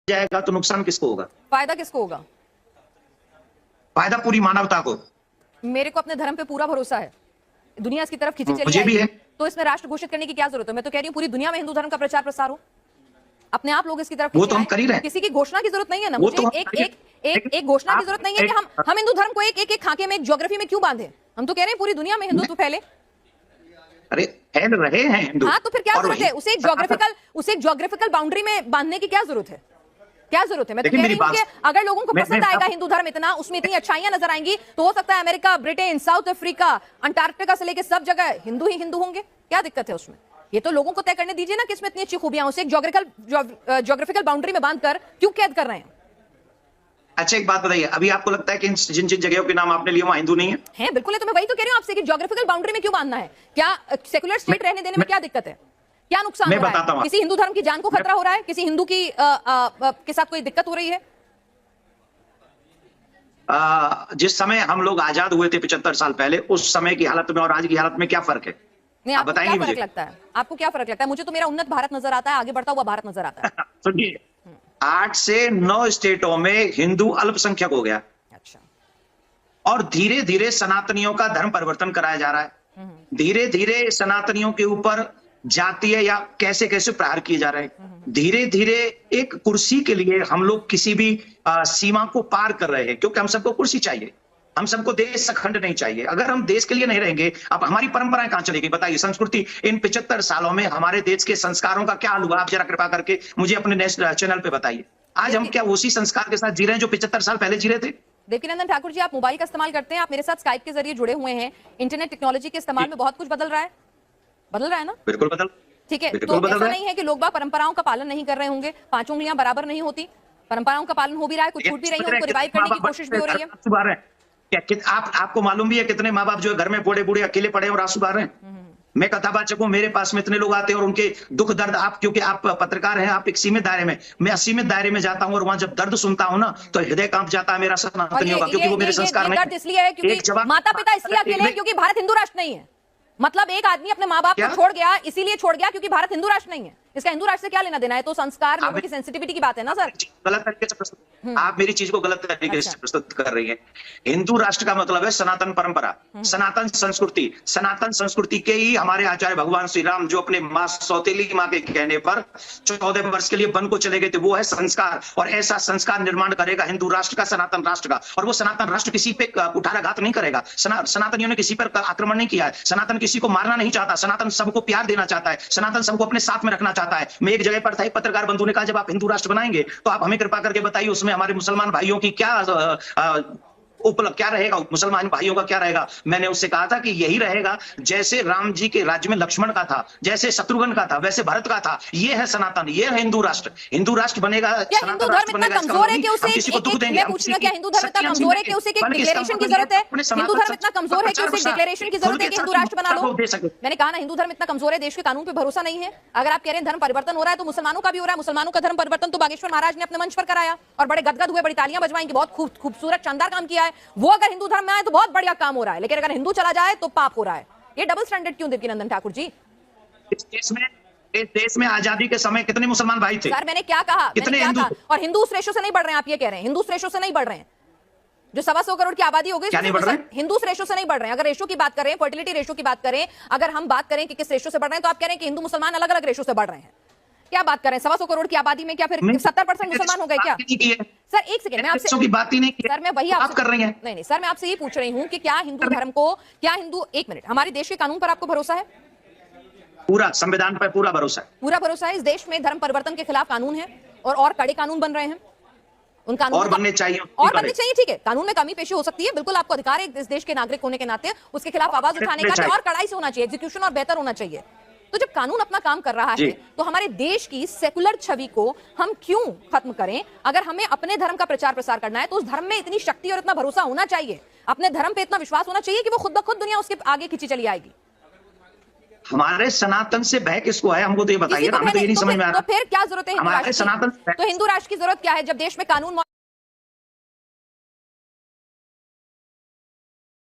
जाएगा तो नुकसान किसको होगा? फायदा किसको होगा? फायदा पूरी मानवता को। मेरे को अपने धर्म पे पूरा भरोसा है, दुनिया इसकी तरफ खींची चली मुझे भी है। तो इसमें राष्ट्र घोषित करने की क्या जरूरत है? मैं तो कह रही हूँ पूरी दुनिया में हिंदू धर्म का प्रचार प्रसार हो, अपने आप लोग इसकी तरफ वो तो हम कर ही रहे हैं। किसी की घोषणा की जरूरत नहीं है ना। वो मुझे तो एक घोषणा की जरूरत नहीं है कि हम हिंदू धर्म को एक खाके में, एक ज्योग्राफी में क्यों बांधे। हम तो कह रहे हैं पूरी दुनिया में हिंदुत्व फैले। अरे फैल रहे हैं हिंदू। हाँ, तो फिर क्या जरूरत है उसे एक ज्योग्राफिकल बाउंड्री में बांधने की? क्या जरूरत है? क्या जरूरत है? मैं तो कह रही हूँ कि अगर लोगों को पसंद आएगा हिंदू धर्म इतना, उसमें इतनी अच्छाइयां नजर आएंगी, तो हो सकता है America, Britain, south Africa, Antarctica से लेकर सब जगह हिंदू ही हिंदू होंगे। क्या दिक्कत है उसमें? ये तो लोगों को तय करने दीजिए ना कि इसमें इतनी अच्छी खूबियां। उसे एक ज्योग्राफिकल बाउंड्री में बांधकर क्यों कैद कर रहे हैं? अच्छा एक बात बताइए, अभी आपको लगता है कि जिन जिन जगहों के नाम आपने लिए वहां हिंदू नहीं है? बिल्कुल है। तो मैं वही तो कह रही हूँ आपसे कि ज्योग्राफिकल बाउंड्री में क्यों बांधना है? क्या सेकुलर स्टेट रहने देने में क्या दिक्कत है? क्या नुकसान हो रहा है? किसी हिंदू धर्म की जान को खतरा हो रहा है? किसी हिंदू की के साथ कोई दिक्कत हो रही है? जिस समय हम लोग आजाद हुए थे 75 साल पहले, उस समय की हालत में और आज की हालत में क्या फर्क है? नहीं, आपको क्या फर्क लगता है? आपको क्या फर्क लगता है? मुझे तो मेरा उन्नत भारत नजर आता है, आगे बढ़ता हुआ भारत नजर आता है। सुनिए, 8 से 9 स्टेटों में हिंदू अल्पसंख्यक हो गया। अच्छा। और धीरे धीरे सनातनियों का धर्म परिवर्तन कराया जा रहा है। धीरे धीरे सनातनियों के ऊपर जातीय या कैसे कैसे प्रहार किए जा रहे हैं। धीरे धीरे एक कुर्सी के लिए हम लोग किसी भी सीमा को पार कर रहे हैं, क्योंकि हम सबको कुर्सी चाहिए, हम सबको देश अखंड नहीं चाहिए। अगर हम देश के लिए नहीं रहेंगे, अब हमारी परंपराएं कहां चलेगी? बताइए, संस्कृति। इन 75 सालों में हमारे देश के संस्कारों का क्या हाल हुआ? आप जरा कृपा करके मुझे अपने नेशनल चैनल पे बताइए। आज हम क्या उसी संस्कार के साथ जी रहे हैं जो 75 साल पहले जी रहे थे? देवकीनंदन ठाकुर जी, आप मोबाइल का इस्तेमाल करते हैं, आप मेरे साथ स्काइप के जरिए जुड़े हुए हैं। इंटरनेट टेक्नोलॉजी के इस्तेमाल में बहुत कुछ बदल रहा है ना? बिल्कुल बदल। ठीक है, तो ऐसा नहीं है कि लोग बाग परंपराओं का पालन नहीं कर रहे होंगे, 5 उंगलियां बराबर नहीं होती, परंपराओं का पालन हो भी रहा है, कुछ छूट भी रही है, उनको रिवाइव करने की कोशिश भी हो रही है। क्या आपको मालूम भी है कितने माँ बाप जो है घर में बूढ़े बूढ़े अकेले पड़े और आंसू बहा रहे हैं? मैं कथावाचक हूं, मेरे पास में इतने लोग आते हैं और उनके दुख दर्द, आप क्योंकि आप पत्रकार हैं, आप एक सीमित दायरे में, मैं असीमित दायरे में जाता हूं और वहां जब दर्द सुनता हूं ना तो हृदय कांप जाता है मेरा सनातनियों का, क्योंकि वो मेरे संस्कार नहीं। दर्द इसलिए है क्योंकि माता पिता इसलिए अकेले हैं क्योंकि भारत हिंदू राष्ट्र नहीं है। मतलब एक आदमी अपने माँ बाप को छोड़ गया, इसीलिए छोड़ गया क्योंकि भारत हिंदू राष्ट्र नहीं है। इसका हिंदू राष्ट्र से क्या लेना देना है? तो संस्कार, लोगों की सेंसिटिविटी की बात है ना सर। गलत तरीके से आप मेरी चीज को गलत तरीके से प्रस्तुत कर रही है। हिंदू राष्ट्र का मतलब है सनातन परंपरा, सनातन संस्कृति। सनातन संस्कृति के ही हमारे आचार्य भगवान श्री राम, जो अपने माँ सौतेली माँ के कहने पर 14 वर्ष के लिए वन को चले गए थे, वो है संस्कार। और ऐसा संस्कार निर्माण करेगा हिंदू राष्ट्र का, सनातन राष्ट्र का। और वो सनातन राष्ट्र किसी पे कुठाराघात नहीं करेगा। सनातनियों ने किसी पर आक्रमण नहीं किया है, सनातन किसी को मारना नहीं चाहता, सनातन सबको प्यार देना चाहता है, सनातन सबको अपने साथ में रखना चाहता है। मैं एक जगह पर था, एक पत्रकार बंधु ने कहा जब आप हिंदू राष्ट्र बनाएंगे तो आप हमें कृपा करके बताइए उसमें हमारे मुसलमान भाइयों की क्या उपलब्ध क्या रहेगा, मुसलमान भाइयों का क्या रहेगा? मैंने उससे कहा था कि यही रहेगा जैसे राम जी के राज्य में लक्ष्मण का था, जैसे शत्रुघ्न का था, वैसे भरत का था। ये है सनातन, ये है हिंदू राष्ट्र। हिंदू राष्ट्र बनेगा, हिंदू धर्म इतना कमजोर है कि उसे मैं पूछना, क्या हिंदू धर्म इतना कमजोर है कि उसे एक डिक्लेरेशन की जरूरत है? हिंदू धर्म इतना कमजोर है कि उसे डिक्लेरेशन की जरूरत है कि हिंदू राष्ट्र बना लो? मैंने कहा ना, हिंदू धर्म इतना कमजोर है, देश के कानून पे भरोसा नहीं है। अगर आप कह रहे हैं धर्म परिवर्तन हो रहा है तो मुसलमानों का भी हो रहा है। मुसलमानों का धर्म परिवर्तन तो बागेश्वर महाराज ने अपने मंच पर कराया और बड़े गदगद हुए, बड़ी तालियां बजवाई कि बहुत खूबसूरत शानदार काम किया है। वो अगर हिंदू धर्म में आए तो बहुत बढ़िया काम हो रहा है, लेकिन अगर हिंदू चला जाए तो पाप हो रहा है। ये डबल स्टैंडर्ड क्यों देवकीनंदन ठाकुर जी? इस देश में आजादी के समय कितने मुसलमान भाई थे? सर मैंने क्या कहा? कितने हिंदू? और हिंदू उस रेशो से नहीं बढ़ रहे हैं, आप ये कह रहे हैं हिंदू उस रेशो से नहीं बढ़ रहे हैं जो 125 करोड़ की आबादी हो गई। हिंदू उस रेशो से नहीं बढ़ रहे हैं। अगर रेशो की बात करें, फर्टिलिटी रेशो की बात करें, अगर हम बात करें कि किस रेशो से बढ़ रहे हैं, तो आप कह रहे हैं कि हिंदू मुसलमान अलग अलग रेशो से बढ़ रहे हैं। क्या बात कर रहे हैं? 125 करोड़ की आबादी में क्या फिर 70% मुसलमान हो गए क्या? सर एक सेकंड, मैं आपसे की बात ही नहीं की। सर मैं वही आप कर रही हैं। नहीं सर, मैं आपसे ये पूछ रही हूं कि क्या हिंदू धर्म को, क्या हिंदू, एक मिनट, हमारे देश के कानून पर आपको भरोसा है? पूरा संविधान पर पूरा भरोसा है। पूरा भरोसा है। इस देश में धर्म परिवर्तन के खिलाफ कानून है और कड़े कानून बन रहे हैं। उन कानून और बनने चाहिए, ठीक है। कानून में कमी पेशी हो सकती है, बिल्कुल आपको अधिकार है इस देश के नागरिक होने के नाते उसके खिलाफ आवाज उठाने का, और कड़ाई से होना चाहिए, एग्जीक्यूशन और बेहतर होना चाहिए। तो जब कानून अपना काम कर रहा है तो हमारे देश की सेकुलर छवि को हम क्यों खत्म करें? अगर हमें अपने धर्म का प्रचार प्रसार करना है तो उस धर्म में इतनी शक्ति और इतना भरोसा होना चाहिए, अपने धर्म पे इतना विश्वास होना चाहिए कि वो खुद ब खुद दुनिया उसके आगे खींची चली आएगी। हमारे सनातन से भय किसको है? हमको तो ये बताइए ना, हमें तो ये नहीं समझ में आ रहा। तो फिर क्या जरूरत है हिंदू राष्ट्र की? तो हिंदू राष्ट्र की जरूरत क्या है जब देश में कानून